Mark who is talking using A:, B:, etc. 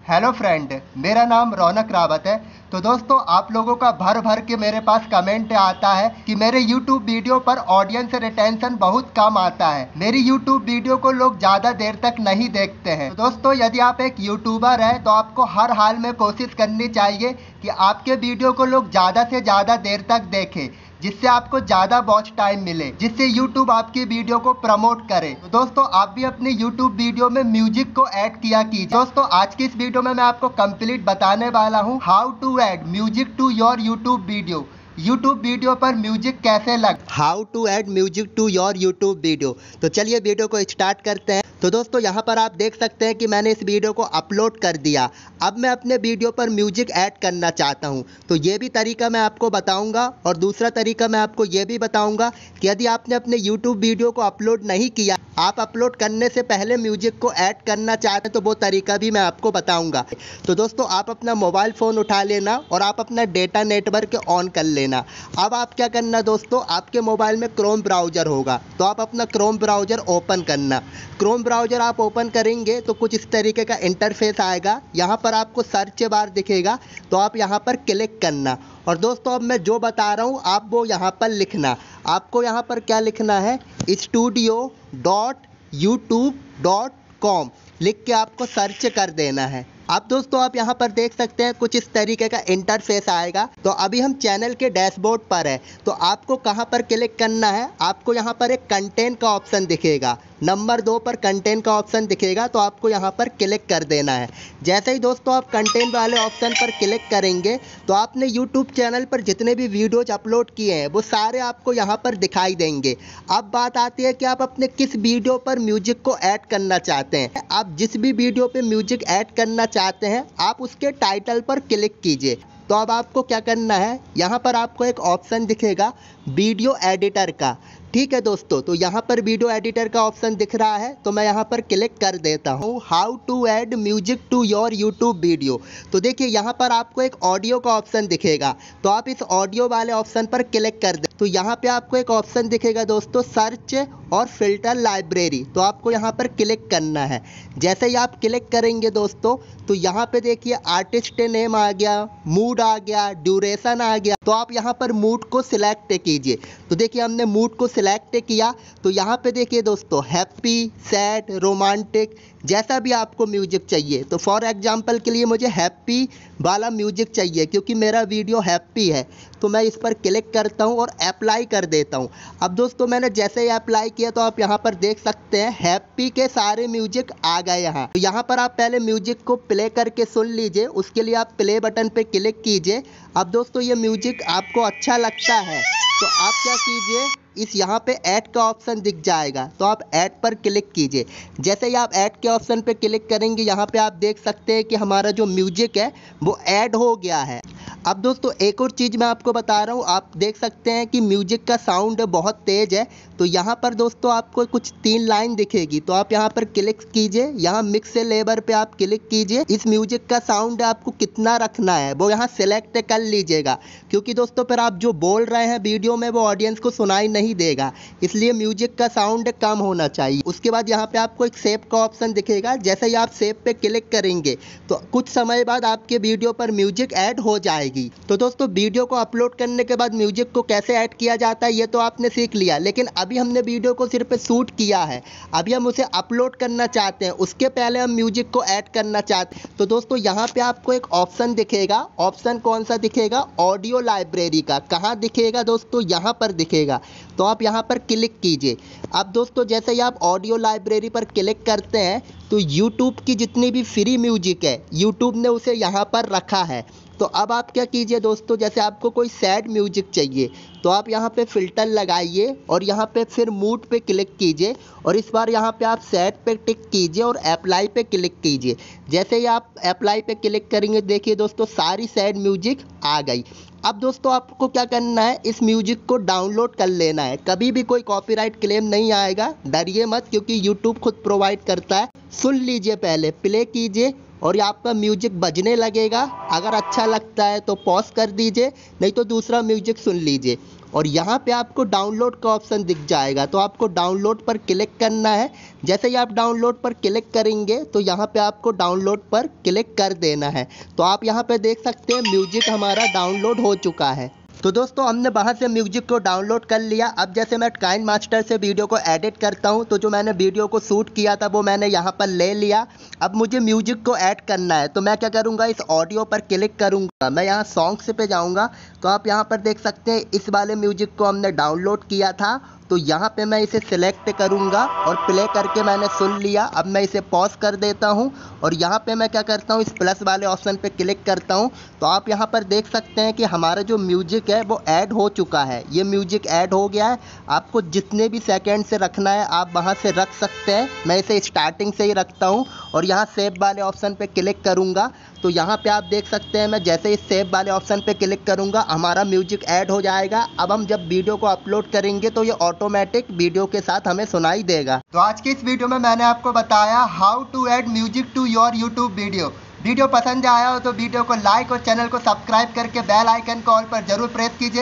A: Hello friend, मेरा नाम रौनक रावत है। तो दोस्तों, आप लोगों का भर भर के मेरे पास कमेंट आता है कि मेरे YouTube वीडियो पर ऑडियंस रिटेंशन बहुत कम आता है, मेरी YouTube वीडियो को लोग ज़्यादा देर तक नहीं देखते हैं। तो दोस्तों, यदि आप एक यूट्यूबर हैं तो आपको हर हाल में कोशिश करनी चाहिए कि आपके वीडियो को लोग ज़्यादा से ज़्यादा देर तक देखें, जिससे आपको ज़्यादा वॉच टाइम मिले, जिससे YouTube आपकी वीडियो को प्रमोट करे। तो दोस्तों, आप भी अपने YouTube वीडियो में म्यूजिक को ऐड किया कीजिए। दोस्तों, आज की इस वीडियो में मैं आपको कंप्लीट बताने वाला हूँ how to add music to your YouTube video. YouTube video पर म्यूजिक कैसे लग, how to add music to your YouTube video. तो चलिए वीडियो को स्टार्ट करते हैं। तो दोस्तों, यहाँ पर आप देख सकते हैं कि मैंने इस वीडियो को अपलोड कर दिया। अब मैं अपने वीडियो पर म्यूजिक ऐड करना चाहता हूँ, तो ये भी तरीका मैं आपको बताऊँगा, और दूसरा तरीका मैं आपको ये भी बताऊँगा कि यदि आपने अपने YouTube वीडियो को अपलोड नहीं किया, आप अपलोड करने से पहले म्यूजिक को ऐड करना चाहते हैं, तो वो तरीका भी मैं आपको बताऊँगा। तो दोस्तों, आप अपना मोबाइल फ़ोन उठा लेना और आप अपना डेटा नेटवर्क ऑन कर लेना। अब आप क्या करना दोस्तों, आपके मोबाइल में क्रोम ब्राउज़र होगा, तो आप अपना क्रोम ब्राउज़र ओपन करना। क्रोम ब्राउज़र आप ओपन करेंगे तो कुछ इस तरीके का इंटरफेस आएगा। यहाँ पर आपको सर्च बार दिखेगा, तो आप यहाँ पर क्लिक करना। और दोस्तों, अब मैं जो बता रहा हूँ आप वो यहाँ पर लिखना। आपको यहाँ पर क्या लिखना है, studio.youtube.com लिख के आपको सर्च कर देना है। अब दोस्तों, आप यहाँ पर देख सकते हैं कुछ इस तरीके का इंटरफेस आएगा। तो अभी हम चैनल के डैशबोर्ड पर है, तो आपको कहाँ पर क्लिक करना है, आपको यहाँ पर एक कंटेंट का ऑप्शन दिखेगा, नंबर 2 पर कंटेंट का ऑप्शन दिखेगा, तो आपको यहाँ पर क्लिक कर देना है। जैसे ही दोस्तों आप कंटेंट वाले ऑप्शन पर क्लिक करेंगे तो आपने यूट्यूब चैनल पर जितने भी वीडियोज अपलोड किए हैं वो सारे आपको यहाँ पर दिखाई देंगे। अब बात आती है कि आप अपने किस वीडियो पर म्यूजिक को ऐड करना चाहते हैं। आप जिस भी वीडियो पे म्यूजिक ऐड करना चाहते हैं आप उसके टाइटल पर क्लिक कीजिए। तो अब आपको क्या करना है, यहाँ पर आपको एक ऑप्शन दिखेगा वीडियो एडिटर का। ठीक है दोस्तों, तो यहाँ पर वीडियो एडिटर का ऑप्शन दिख रहा है, तो मैं यहाँ पर क्लिक कर देता हूँ how to add music to your YouTube video. तो देखिए यहाँ पर आपको एक ऑडियो का ऑप्शन दिखेगा, तो आप इस ऑडियो वाले ऑप्शन पर क्लिक कर दें। तो यहाँ पे आपको एक ऑप्शन दिखेगा दोस्तों सर्च और फिल्टर लाइब्रेरी, तो आपको यहाँ पर क्लिक करना है। जैसे ही आप क्लिक करेंगे दोस्तों, तो यहाँ पे देखिए आर्टिस्ट नेम आ गया, मूड आ गया, ड्यूरेशन आ गया, तो आप यहाँ पर मूड को सिलेक्ट कीजिए। तो देखिए हमने मूड को सिलेक्ट किया, तो यहाँ पे देखिए दोस्तों हैप्पी, सैड, रोमांटिक, जैसा भी आपको म्यूजिक चाहिए। तो फॉर एग्जांपल के लिए मुझे हैप्पी वाला म्यूजिक चाहिए क्योंकि मेरा वीडियो हैप्पी है, तो मैं इस पर क्लिक करता हूँ और अप्लाई कर देता हूँ। अब दोस्तों, मैंने जैसे ही अप्लाई किया तो आप यहाँ पर देख सकते हैं हैप्पी के सारे म्यूजिक आ गए यहाँ। तो यहाँ पर आप पहले म्यूजिक को प्ले करके सुन लीजिए, उसके लिए आप प्ले बटन पे क्लिक कीजिए। अब दोस्तों, ये म्यूजिक आपको अच्छा लगता है तो आप क्या कीजिए, इस यहाँ पे ऐड का ऑप्शन दिख जाएगा, तो आप ऐड पर क्लिक कीजिए। जैसे ही आप ऐड के ऑप्शन पे क्लिक करेंगे, यहाँ पे आप देख सकते हैं कि हमारा जो म्यूजिक है वो ऐड हो गया है। अब दोस्तों, एक और चीज़ मैं आपको बता रहा हूँ, आप देख सकते हैं कि म्यूजिक का साउंड बहुत तेज़ है। तो यहाँ पर दोस्तों आपको कुछ 3 लाइन दिखेगी, तो आप यहाँ पर क्लिक कीजिए, यहाँ मिक्स से लेबर पे आप क्लिक कीजिए। इस म्यूजिक का साउंड आपको कितना रखना है वो यहाँ सेलेक्ट कर लीजिएगा, क्योंकि दोस्तों फिर आप जो बोल रहे हैं वीडियो में वो ऑडियंस को सुनाई नहीं देगा, इसलिए म्यूजिक का साउंड कम होना चाहिए। उसके बाद यहाँ पे आपको एक सेव का ऑप्शन दिखेगा, जैसे ही आप सेव पे क्लिक करेंगे तो कुछ समय बाद आपके वीडियो पर म्यूजिक ऐड हो जाएगी। तो दोस्तों, वीडियो को अपलोड करने के बाद म्यूजिक को कैसे ऐड किया जाता है ये तो आपने सीख लिया, लेकिन अभी हमने वीडियो को सिर्फ शूट किया है, अभी हम उसे अपलोड करना चाहते हैं, उसके पहले हम म्यूजिक को ऐड करना चाहते हैं। तो दोस्तों, यहाँ पे आपको एक ऑप्शन दिखेगा, ऑप्शन कौन सा दिखेगा, ऑडियो लाइब्रेरी का। कहाँ दिखेगा दोस्तों, यहाँ पर दिखेगा, तो आप यहाँ पर क्लिक कीजिए। अब दोस्तों, जैसे ही आप ऑडियो लाइब्रेरी पर क्लिक करते हैं तो यूट्यूब की जितनी भी फ्री म्यूजिक है यूट्यूब ने उसे यहाँ पर रखा है। तो अब आप क्या कीजिए दोस्तों, जैसे आपको कोई सैड म्यूजिक चाहिए तो आप यहाँ पे फ़िल्टर लगाइए और यहाँ पे फिर मूड पे क्लिक कीजिए, और इस बार यहाँ पे आप सैड पे टिक कीजिए और अप्लाई पे क्लिक कीजिए। जैसे ही आप अप्लाई पे क्लिक करेंगे, देखिए दोस्तों सारी सैड म्यूजिक आ गई। अब दोस्तों, आपको क्या करना है, इस म्यूजिक को डाउनलोड कर लेना है। कभी भी कोई कॉपीराइट क्लेम नहीं आएगा, डरिए मत, क्योंकि यूट्यूब खुद प्रोवाइड करता है। सुन लीजिए, पहले प्ले कीजिए और आपका म्यूजिक बजने लगेगा। अगर अच्छा लगता है तो पॉज कर दीजिए, नहीं तो दूसरा म्यूजिक सुन लीजिए। और यहाँ पे आपको डाउनलोड का ऑप्शन दिख जाएगा, तो आपको डाउनलोड पर क्लिक करना है। जैसे ही आप डाउनलोड पर क्लिक करेंगे तो यहाँ पे आपको डाउनलोड पर क्लिक कर देना है। तो आप यहाँ पे देख सकते हैं म्यूजिक हमारा डाउनलोड हो चुका है। तो दोस्तों हमने वहाँ से म्यूजिक को डाउनलोड कर लिया। अब जैसे मैं काइनमास्टर से वीडियो को एडिट करता हूँ, तो जो मैंने वीडियो को शूट किया था वो मैंने यहाँ पर ले लिया। अब मुझे म्यूजिक को ऐड करना है, तो मैं क्या करूँगा, इस ऑडियो पर क्लिक करूँगा। मैं यहाँ सॉन्ग्स पे जाऊँगा, तो आप यहाँ पर देख सकते हैं इस वाले म्यूजिक को हमने डाउनलोड किया था। तो यहाँ पे मैं इसे सिलेक्ट करूँगा और प्ले करके मैंने सुन लिया। अब मैं इसे पॉज कर देता हूँ और यहाँ पे मैं क्या करता हूँ, इस प्लस वाले ऑप्शन पे क्लिक करता हूँ। तो आप यहाँ पर देख सकते हैं कि हमारा जो म्यूजिक है वो ऐड हो चुका है। ये म्यूजिक ऐड हो गया है। आपको जितने भी सेकंड से रखना है आप वहाँ से रख सकते हैं। मैं इसे स्टार्टिंग से ही रखता हूँ और यहाँ सेव वाले ऑप्शन पे क्लिक करूँगा। तो यहाँ पे आप देख सकते हैं मैं जैसे ही सेव वाले ऑप्शन पे क्लिक करूँगा हमारा म्यूजिक ऐड हो जाएगा। अब हम जब वीडियो को अपलोड करेंगे तो ये ऑटोमेटिक वीडियो के साथ हमें सुनाई देगा। तो आज की इस वीडियो में मैंने आपको बताया how to add music to your YouTube video पसंद आया हो तो वीडियो को लाइक और चैनल को सब्सक्राइब करके बेल आइकन को ऑल पर जरूर प्रेस कीजिए।